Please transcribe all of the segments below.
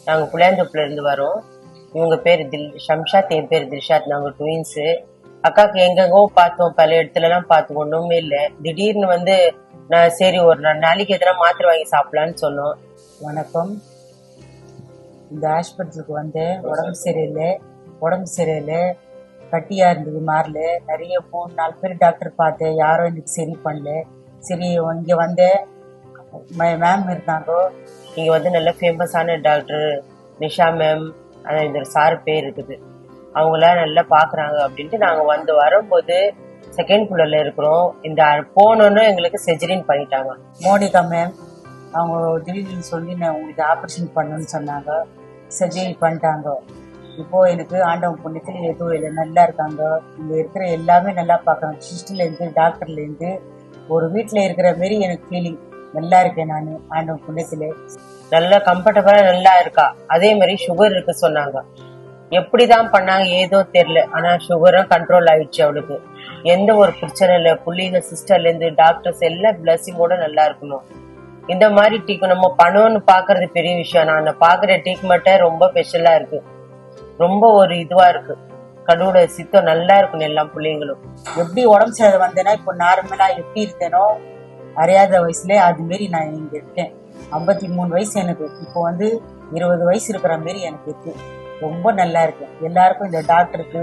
நாங்க புளியாந்தோப்புல இருந்து வரோம். இவங்க பேரு ஷம்ஷாத், என் பேரு தில்ஷாத். நாங்க ட்வின்ஸ். அக்காக்கு எங்கெங்கோ பார்த்தோம், பல இடத்துல எல்லாம் பார்த்தோம், ஒண்ணுமே இல்லை. திடீர்னு நான் சரி ஒரு நாளைக்கு எதனா மாத்திரை வாங்கி சாப்பிடலான்னு சொன்னோம். வணக்கம். இந்த ஆஸ்பத்திரிக்கு வந்தேன். உடம்பு சரியில்லை, கட்டியா இருந்தது மாறல. நிறைய 3-4 பேர் டாக்டர் பார்த்தேன், யாரும் எனக்கு சரி பண்ணல. சரி இங்க வந்தேன், மேம் இருந்தாங்க. இங்க நல்ல ஃபேமஸான டாக்டர் நிஷா மேம், இந்த சார் பேர் இருக்குது, அவங்கள நல்லா பாக்குறாங்க அப்படின்ட்டு நாங்க வரும்போது செகண்ட் ஃப்ளோர்ல இருக்கிறோம். இந்த போனோன்னு எங்களுக்கு செர்ஜரின் பண்ணிட்டாங்க. மோனிகா மேம் அவங்க திடீர்னு சொல்லி நான் உங்களுக்கு ஆப்ரேஷன் பண்ணணும்னு சொன்னாங்க. சர்ஜரி பண்ணிட்டாங்க. இப்போ எனக்கு ஆண்டவன் புண்ணியத்தில் எதுவும் இல்லை, நல்லா இருக்காங்க. இங்க இருக்கிற எல்லாமே நல்லா பார்க்கறாங்க. சிஸ்டர்ல இருந்து டாக்டர்ல இருந்து ஒரு வீட்டுல இருக்கிற மாரி எனக்கு ஃபீலிங். நல்லா இருக்கேன் நான் ஆண்டவன் புண்ணியத்துல. நல்லா கம்ஃபர்டபுளா நல்லா இருக்கா. அதே மாதிரி சுகர் இருக்கு சொன்னாங்க. எப்படிதான் பண்ணாங்க ஏதோ தெரியல, ஆனா சுகரும் கண்ட்ரோல் ஆயிடுச்சு அவளுக்கு. எந்த ஒரு பிரச்சனை இல்லை. புள்ளிங்க சிஸ்டர்ல இருந்து டாக்டர்ஸ் எல்லாம் பிளஸிங்கோட நல்லா இருக்கணும். இந்த மாதிரி டீக்கு நம்ம பணம்னு பாக்குறது பெரிய விஷயம். நான் பாக்குற ட்ரீட்மெண்ட்டே ரொம்ப ஸ்பெஷலா இருக்கு, ரொம்ப ஒரு இதுவா இருக்கு. கடவுளோட சித்தம் நல்லா இருக்கணும் எல்லா பிள்ளைங்களும். எப்படி உடம்பு சரியில்லை வந்தேன்னா இப்போ நார்மலா எப்படி இருந்தேனோ அறியாத வயசுல அது மாரி நான் இங்க இருக்கேன். 53 வயசு எனக்கு. இப்போ 20 வயசு இருக்கிற மாரி எனக்கு இருக்கு. ரொம்ப நல்லா இருக்கு. எல்லாருக்கும் இந்த டாக்டருக்கு,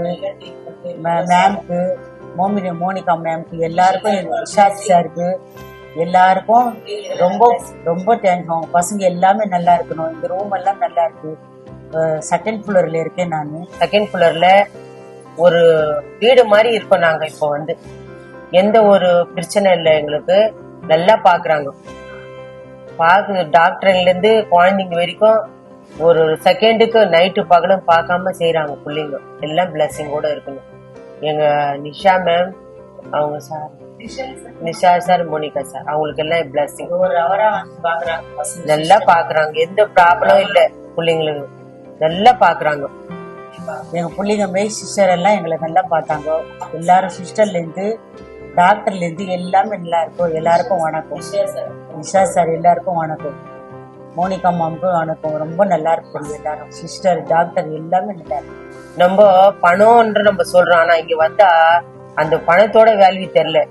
மேம்க்கு, மோனிகா மேம்க்கு, எல்லாருக்கும் விஷாத் சாருக்கு எல்லாருக்கும் ரொம்ப ரொம்ப தேங்க்ஸ். அவங்க பசங்க எல்லாமே நல்லா இருக்கணும். இந்த ரூம் எல்லாம் நல்லா இருக்கு. செகண்ட் ஃப்ளோர்ல இருக்கேன் நான். செகண்ட் ஃப்ளோர்ல ஒரு வீடு மாதிரி இருக்கோம் நாங்க. இப்போ எந்த ஒரு பிரச்சனை இல்லை எங்களுக்கு. நல்லா பாக்குறாங்க. டாக்டர்ல இருந்து குழந்தைங்க வரைக்கும் ஒரு செகண்டுக்கு நைட்டு பகலும் பார்க்காம செய்யறாங்க பிள்ளைங்க. எல்லாம் பிளஸிங்கோட இருக்கணும். எங்க நிஷா மேம், அவங்க sir Nisha sir, Monica sir, அவங்களுக்கு எல்லாம் பிளஸிங். நல்லா பாக்குறாங்க. எந்த ப்ராப்ளம் இல்ல பிள்ளைங்களுக்கு. நல்லா பாக்குறாங்க. எங்க பிள்ளைங்க மேல் சிஸ்டர் எல்லாம் எங்களை நல்லா பார்த்தாங்க. எல்லாரும் சிஸ்டர்ல இருந்து டாக்டர்ல இருந்து எல்லாமே நல்லா இருக்கும். எல்லாருக்கும் வணக்கம். நிஷா சார் எல்லாருக்கும் வணக்கம். மோனிகா மாமுக்கும் வணக்கம். ரொம்ப நல்லா இருக்கும். எல்லாரும் சிஸ்டர் டாக்டர் எல்லாமே நல்லா இருக்கும். நம்ம பணம்ன்ற நம்ம சொல்றோம், ஆனா இங்க வந்தா அந்த பணத்தோட வேல்யூ தெரியல.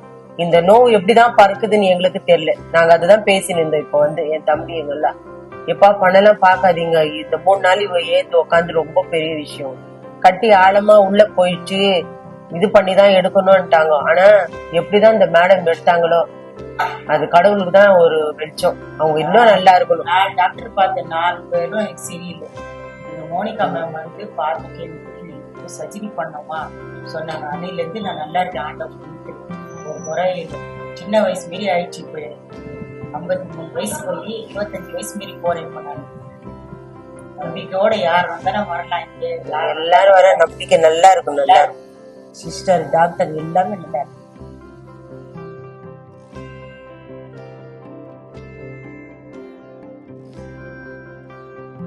இந்த நோவு எப்படிதான் பறக்குதுன்னு எங்களுக்கு தெரியல. நாங்க அதுதான் பேசினிருந்தோம். இப்போ என் தம்பி எங்கெல்லாம் எப்பா பணம் எல்லாம் பாக்காதீங்க, இந்த 3 நாள் ஏத்து உட்காந்து ரொம்ப பெரிய விஷயம். கட்டி ஆழமா உள்ள போயிட்டு இது பண்ணிதான் எடுக்கணும்ட்டாங்க. ஆனா எப்படிதான் இந்த மேடம் எடுத்தாங்களோ அது கடவுளுக்கு தான் ஒரு வெளிச்சம். அவங்க இன்னும் நல்லா இருக்கணும். நான் டாக்டர் பார்த்த 4 பேரும் எனக்கு சரியில்லை. மோனிகா மேம் பார்த்துட்டு எனக்கு சர்ஜரி பண்ணோமா சொன்னாங்க. அன்னையில இருந்து நான் நல்லா இருக்கேன். ஆண்டவன் ஒரு முறை சின்ன வயசு மாரி ஆயிடுச்சு. இப்போ 53 வயசு போய் 25 வயசு மாரி போறேன். இப்போ நான் நம்பிக்கையோட யார் வந்தாலும் வரலாம். இங்க எல்லாரும் வர நம்பிக்கை நல்லா இருக்கும். நல்லா இருக்கும். சிஸ்டர் டாக்டர் எல்லாமே நல்லா இருக்கும்.